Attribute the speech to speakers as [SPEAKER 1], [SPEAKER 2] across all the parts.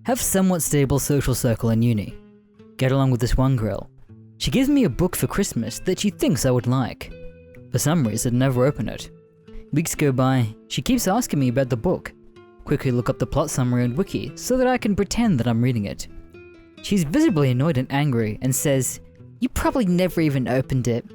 [SPEAKER 1] Have somewhat stable social circle in uni. Get along with this one girl. She gives me a book for Christmas that she thinks I would like. For some reason, never open it. Weeks go by, she keeps asking me about the book. Quickly look up the plot summary on Wiki so that I can pretend that I'm reading it. She's visibly annoyed and angry and says, "You probably never even opened it."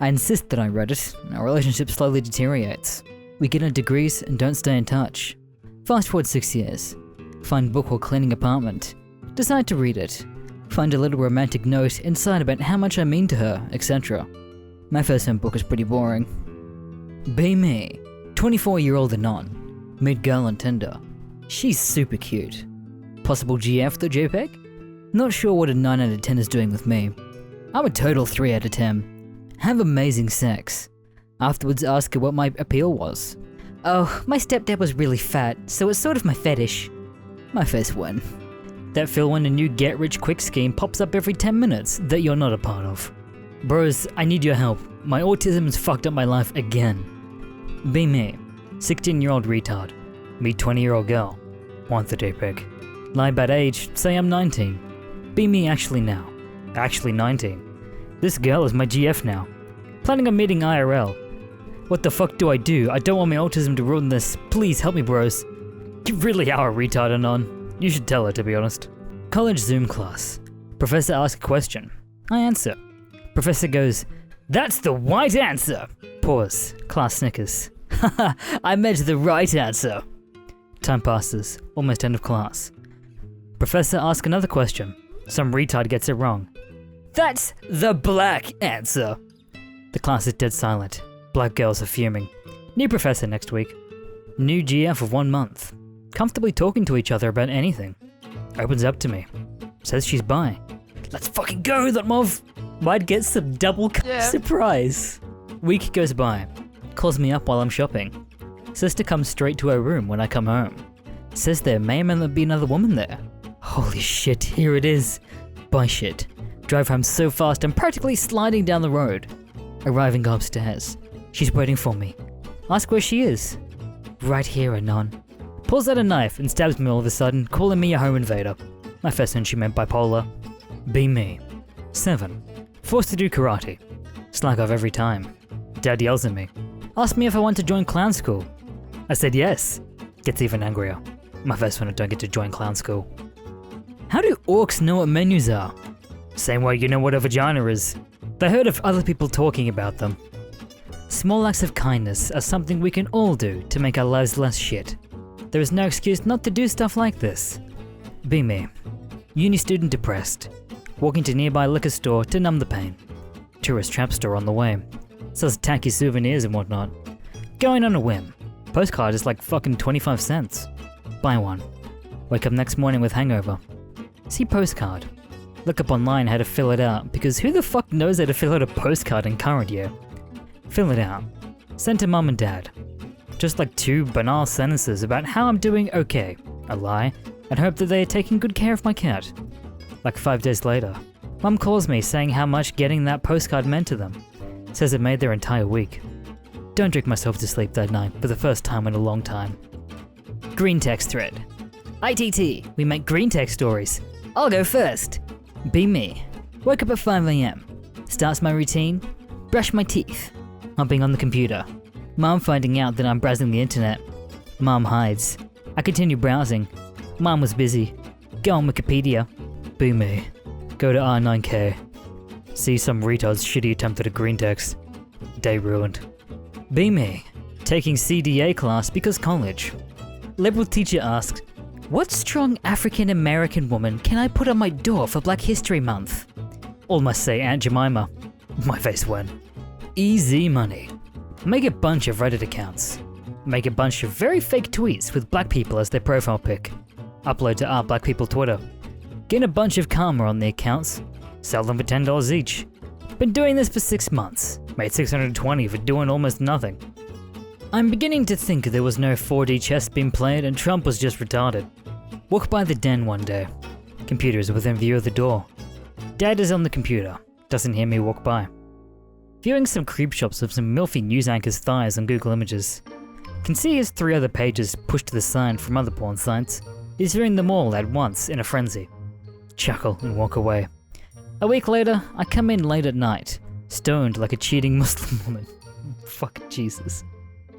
[SPEAKER 1] I insist that I read it. Our relationship slowly deteriorates. We get our degrees and don't stay in touch. Fast forward 6 years. Find book while cleaning apartment. Decide to read it. Find a little romantic note inside about how much I mean to her, etc. My first-hand book is pretty boring. Be me. 24-year-old Anon. Meet girl on Tinder. She's super cute. Possible GF though, JPEG? Not sure what a 9 out of 10 is doing with me. I'm a total 3 out of 10. Have amazing sex. Afterwards ask her what my appeal was. "Oh, my stepdad was really fat, so it's sort of my fetish." My first one. That feel when a new get-rich-quick scheme pops up every 10 minutes that you're not a part of. Bros, I need your help. My autism has fucked up my life again. Be me. 16-year-old retard. Meet 20-year-old girl. Want the JPEG. Lie about age, say I'm 19. Be me actually now. Actually 19. This girl is my GF now. Planning on meeting IRL. What the fuck do? I don't want my autism to ruin this. Please help me, bros. You really are a retard, Anon. You should tell her, to be honest. College Zoom class. Professor asks a question. I answer. Professor goes, "That's the right answer." Pause. Class snickers. Haha, I meant the right answer. Time passes. Almost end of class. Professor asks another question. Some retard gets it wrong. "That's the black answer." The class is dead silent. Black girls are fuming. New professor next week. New GF of 1 month. Comfortably talking to each other about anything. Opens up to me. Says she's bi. Let's fucking go, that mov! Might get some double surprise. Week goes by. Calls me up while I'm shopping. Says to come straight to her room when I come home. Says there may or may not be another woman there. Holy shit, here it is. Bi shit. Drive home so fast I'm practically sliding down the road. Arriving upstairs. She's waiting for me. Ask where she is. Right here, Anon. Pulls out a knife and stabs me all of a sudden, calling me a home invader. My first hunch she meant bipolar. Be me. 7. Forced to do karate. Slack off every time. Dad yells at me. Asked me if I want to join clown school. I said yes. Gets even angrier. My first one I don't get to join clown school. How do orcs know what menus are? Same way you know what a vagina is. They heard of other people talking about them. Small acts of kindness are something we can all do to make our lives less shit. There is no excuse not to do stuff like this. Be me. Uni student depressed. Walking to nearby liquor store to numb the pain. Tourist trap store on the way. Sells tacky souvenirs and whatnot. Going on a whim. Postcard is like fucking 25 cents. Buy one. Wake up next morning with hangover. See postcard. Look up online how to fill it out, because who the fuck knows how to fill out a postcard in current year? Fill it out. Send to mum and dad. Just like 2 banal sentences about how I'm doing okay, a lie, and hope that they are taking good care of my cat. Like 5 days later, mum calls me saying how much getting that postcard meant to them. Says it made their entire week. Don't drink myself to sleep that night for the first time in a long time. Green text thread. ITT, we make green text stories. I'll go first. Be me. Wake up at 5 AM. Starts my routine. Brush my teeth. Hopping on the computer. Mom finding out that I'm browsing the internet. Mom hides. I continue browsing. Mom was busy. Go on Wikipedia. Be me. Go to R9K. See some retard's shitty attempt at a green text. Day ruined. Be me. Taking CDA class because college. Liberal teacher asked, "What strong African American woman can I put on my door for Black History Month?" All must say Aunt Jemima. My face went. Easy money. Make a bunch of Reddit accounts. Make a bunch of very fake tweets with black people as their profile pic. Upload to our Black People Twitter. Gain a bunch of karma on the accounts. Sell them for $10 each. Been doing this for 6 months. Made $620 for doing almost nothing. I'm beginning to think there was no 4D chess being played and Trump was just retarded. Walk by the den one day. Computer is within view of the door. Dad is on the computer. Doesn't hear me walk by. Viewing some creep shots of some milfy news anchor's thighs on Google Images. Can see his 3 other pages pushed to the side from other porn sites. issuing them all at once in a frenzy. Chuckle and walk away. A week later, I come in late at night, stoned like a cheating Muslim woman. Fuck Jesus.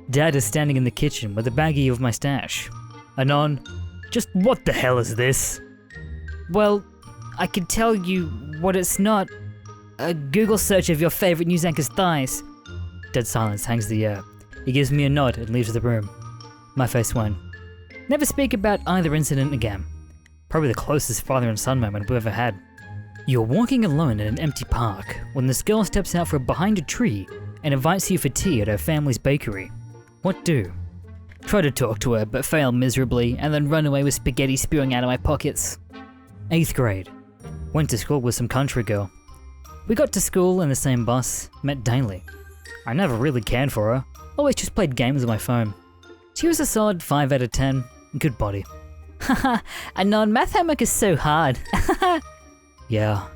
[SPEAKER 1] Dad is standing in the kitchen with a baggie of my stash. Anon, just what the hell is this? Well, I can tell you what it's not. A Google search of your favorite news anchor's thighs. Dead silence hangs the air. He gives me a nod and leaves the room. My face went. Never speak about either incident again. Probably the closest father and son moment we've ever had. You're walking alone in an empty park when this girl steps out from behind a tree and invites you for tea at her family's bakery. What do? Try to talk to her but fail miserably and then run away with spaghetti spewing out of my pockets. 8th grade. Went to school with some country girl. We got to school in the same bus, met daily. I never really cared for her, always just played games on my phone. She was a solid 5 out of 10, good body. Haha, a non-math homework is so hard. Yeah.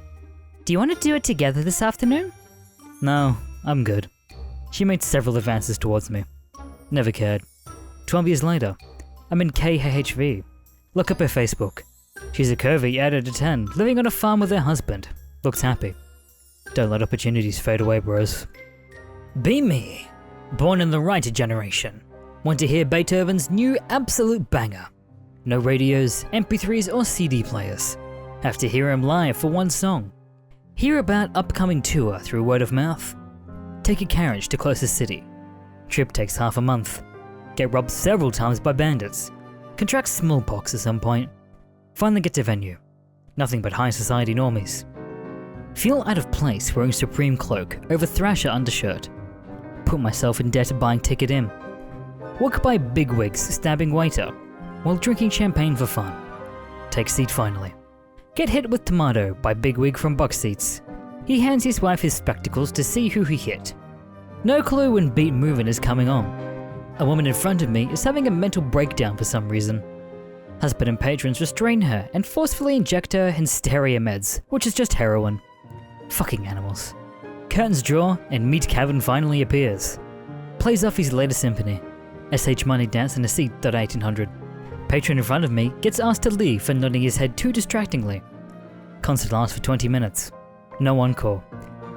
[SPEAKER 1] Do you want to do it together this afternoon? No, I'm good. She made several advances towards me. Never cared. 12 years later, I'm in KHV. Look up her Facebook. She's a curvy 8 out of 10, living on a farm with her husband. Looks happy. Don't let opportunities fade away, bros. Be me. Born in the right generation. Want to hear Beethoven's new absolute banger. No radios, MP3s or CD players. Have to hear him live for one song. Hear about upcoming tour through word of mouth. Take a carriage to closest city. Trip takes half a month. Get robbed several times by bandits. Contract smallpox at some point. Finally get to venue. Nothing but high society normies. Feel out of place wearing Supreme cloak over Thrasher undershirt. Put myself in debt buying ticket in. Walk by bigwigs stabbing waiter while drinking champagne for fun. Take seat finally. Get hit with tomato by bigwig from Buck Seats. He hands his wife his spectacles to see who he hit. No clue when beat moving is coming on. A woman in front of me is having a mental breakdown for some reason. Husband and patrons restrain her and forcefully inject her hysteria meds, which is just heroin. Fucking animals. Curtains draw and Meat Cavern finally appears. Plays off his latest symphony. SH Money dance in a seat at 1800. Patron in front of me gets asked to leave for nodding his head too distractingly. Concert lasts for 20 minutes. No encore.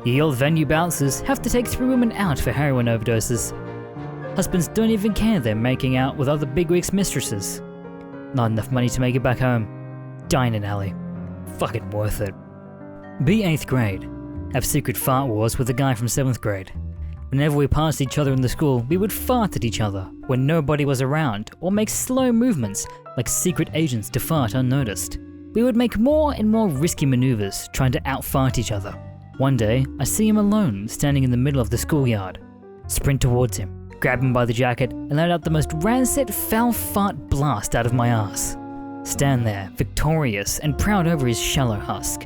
[SPEAKER 1] Ye old venue bouncers have to take 3 women out for heroin overdoses. Husbands don't even care they're making out with other bigwigs' mistresses. Not enough money to make it back home. Die in an alley. Fucking worth it. Be 8th grade. Have secret fart wars with a guy from 7th grade. Whenever we passed each other in the school, we would fart at each other when nobody was around, or make slow movements like secret agents to fart unnoticed. We would make more and more risky maneuvers trying to out-fart each other. One day, I see him alone standing in the middle of the schoolyard. Sprint towards him, grab him by the jacket, and let out the most rancid foul fart blast out of my ass. Stand there, victorious and proud over his shallow husk.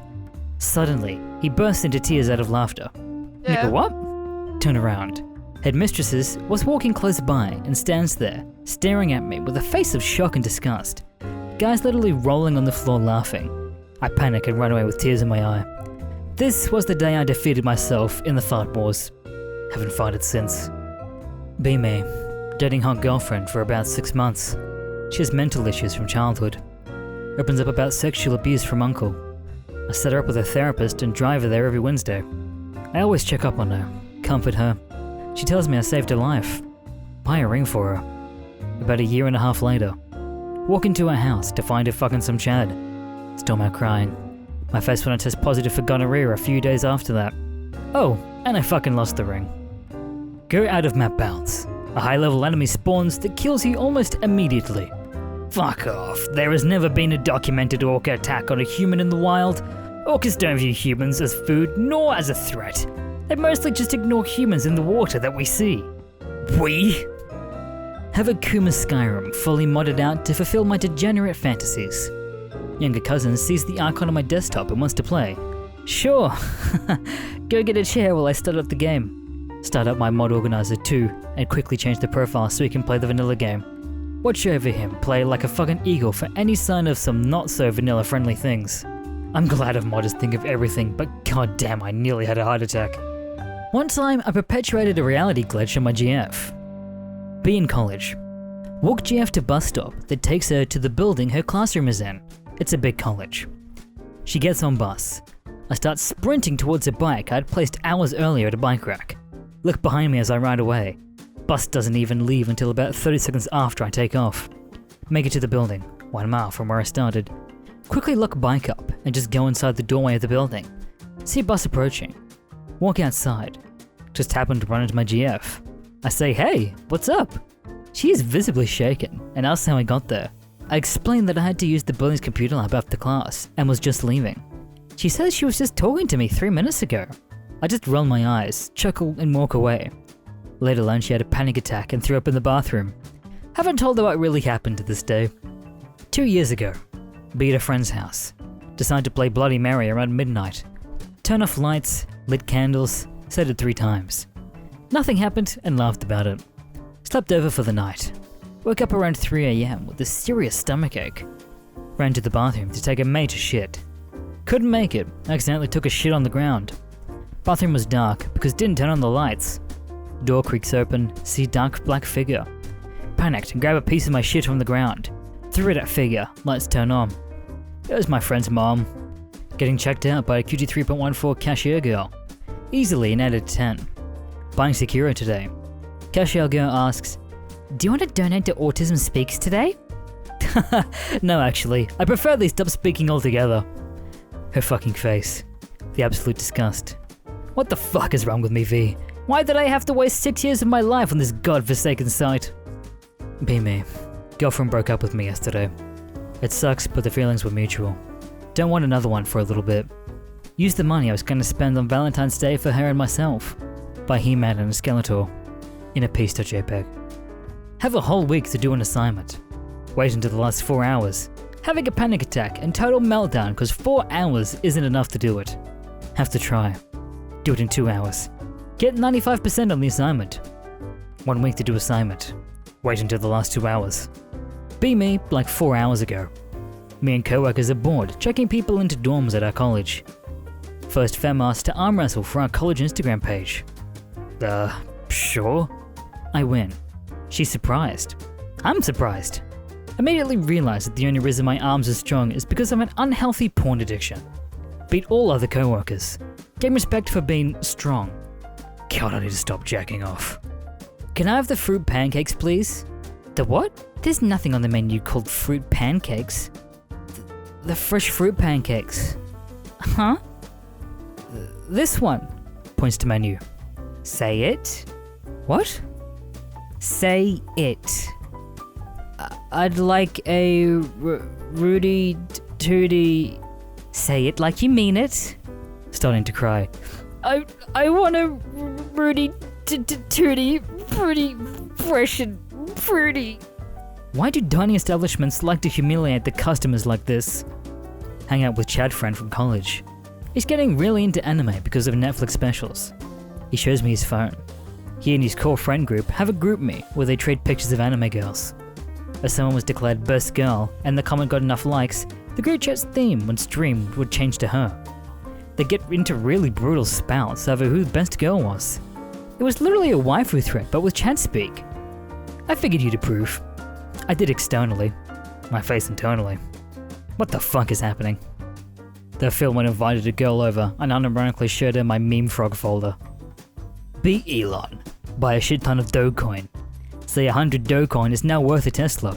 [SPEAKER 1] Suddenly, he bursts into tears out of laughter.
[SPEAKER 2] Yeah.
[SPEAKER 1] Nigga, what? Turn around. Headmistresses was walking close by and stands there, staring at me with a face of shock and disgust. Guys literally rolling on the floor laughing. I panic and run away with tears in my eye. This was the day I defeated myself in the fart wars. Haven't farted since. Be me. Dating hot girlfriend for about 6 months. She has mental issues from childhood. Opens up about sexual abuse from uncle. I set her up with a therapist and drive her there every Wednesday. I always check up on her, comfort her. She tells me I saved her life. Buy a ring for her. About 1.5 years later, walk into her house to find her fucking some Chad. Storm out crying. My face when I test positive for gonorrhea a few days after that. Oh, and I fucking lost the ring. Go out of map bounds. A high-level enemy spawns that kills you almost immediately. Fuck off. There has never been a documented orca attack on a human in the wild. Orcas don't view humans as food nor as a threat. They mostly just ignore humans in the water that we see. We have a Kuma Skyrim fully modded out to fulfill my degenerate fantasies. Younger cousin sees the icon on my desktop and wants to play. Sure, go get a chair while I start up the game. Start up my mod organizer too, and quickly change the profile so he can play the vanilla game. Watch over him play like a fucking eagle for any sign of some not so vanilla friendly things. I'm glad of modders think of everything, but goddamn, I nearly had a heart attack. One time I perpetuated a reality glitch on my GF. Be in college. Walk GF to bus stop that takes her to the building her classroom is in. It's a big college. She gets on bus. I start sprinting towards a bike I'd placed hours earlier at a bike rack. Look behind me as I ride away. Bus doesn't even leave until about 30 seconds after I take off. Make it to the building, 1 mile from where I started. Quickly look bike up and just go inside the doorway of the building. See a bus approaching. Walk outside. Just happened to run into my GF. I say, "Hey, what's up?" She is visibly shaken and asks how I got there. I explain that I had to use the building's computer lab after class and was just leaving. She says she was just talking to me 3 minutes ago. I just roll my eyes, chuckle and walk away. Later learned she had a panic attack and threw up in the bathroom. Haven't told her what really happened to this day. 2 years ago, be at a friend's house. Decide to play Bloody Mary around midnight. Turn off lights, lit candles, said it 3 times. Nothing happened and laughed about it. Slept over for the night. Woke up around 3 AM with a serious stomachache. Ran to the bathroom to take a major shit. Couldn't make it, accidentally took a shit on the ground. Bathroom was dark because didn't turn on the lights. Door creaks open, see dark black figure. Panicked and grab a piece of my shit from the ground. Threw it at figure, lights turn on. It was my friend's mom. Getting checked out by a QT 3.14 cashier girl. Easily an out of 10. Buying Secura today. Cashier girl asks, "Do you want to donate to Autism Speaks today?" No, actually, I prefer they stop speaking altogether. Her fucking face. The absolute disgust. What the fuck is wrong with me, V? Why did I have to waste 6 years of my life on this godforsaken site? Be me. Girlfriend broke up with me yesterday. It sucks, but the feelings were mutual. Don't want another one for a little bit. Use the money I was gonna spend on Valentine's Day for her and myself. Buy He-Man and a Skeletor. In a piece.jpg. Have a whole week to do an assignment. Wait until the last 4 hours. Having a panic attack and total meltdown because 4 hours isn't enough to do it. Have to try. Do it in 2 hours. Get 95% on the assignment. 1 week to do assignment. Wait until the last 2 hours. Be me like 4 hours ago. Me and co-workers are bored checking people into dorms at our college. First FemAsk to arm wrestle for our college Instagram page. Sure? I win. She's surprised. I'm surprised. Immediately realized that the only reason my arms are strong is because of an unhealthy porn addiction. Beat all other co-workers. Gain respect for being strong. God, I need to stop jacking off. Can I have the fruit pancakes, please? The what? There's nothing on the menu called fruit pancakes. The fresh fruit pancakes. Huh? This one. Points to menu. Say it. What? Say it. I'd like a Rudy Tooty. Say it like you mean it. Starting to cry. I want a Rudy Tooty, fruity, fresh and fruity. Why do dining establishments like to humiliate the customers like this? Hang out with Chad friend from college. He's getting really into anime because of Netflix specials. He shows me his phone. He and his core friend group have a group me where they trade pictures of anime girls. As someone was declared best girl and the comment got enough likes, the group chat's theme when streamed would change to her. They get into really brutal spouts over who the best girl was. It was literally a waifu thread but with chat speak. I figured you'd approve. I did externally. My face internally. What the fuck is happening? The film when invited a girl over and unironically showed her my meme frog folder. Beat Elon. Buy a shit ton of Dogecoin. Say 100 Dogecoin is now worth a Tesla.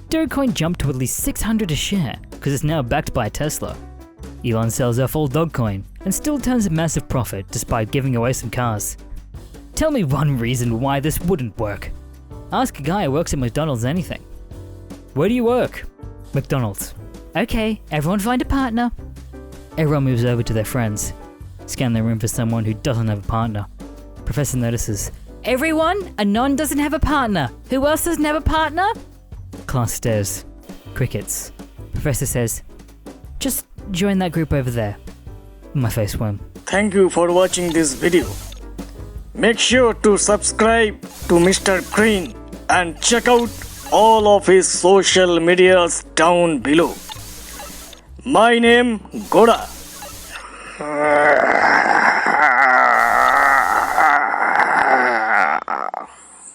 [SPEAKER 1] Dogecoin jumped to at least 600 a share because it's now backed by a Tesla. Elon sells off all Dogecoin and still turns a massive profit despite giving away some cars. Tell me one reason why this wouldn't work. Ask a guy who works at McDonald's anything. Where do you work? McDonald's. Okay, everyone find a partner. Everyone moves over to their friends. Scan their room for someone who doesn't have a partner. Professor notices. Everyone? Anon doesn't have a partner. Who else doesn't have a partner? Class stares. Crickets. Professor says, just join that group over there. My face went.
[SPEAKER 2] Thank you for watching this video. Make sure to subscribe to Mr. Green and check out all of his social medias down below. My name Goda.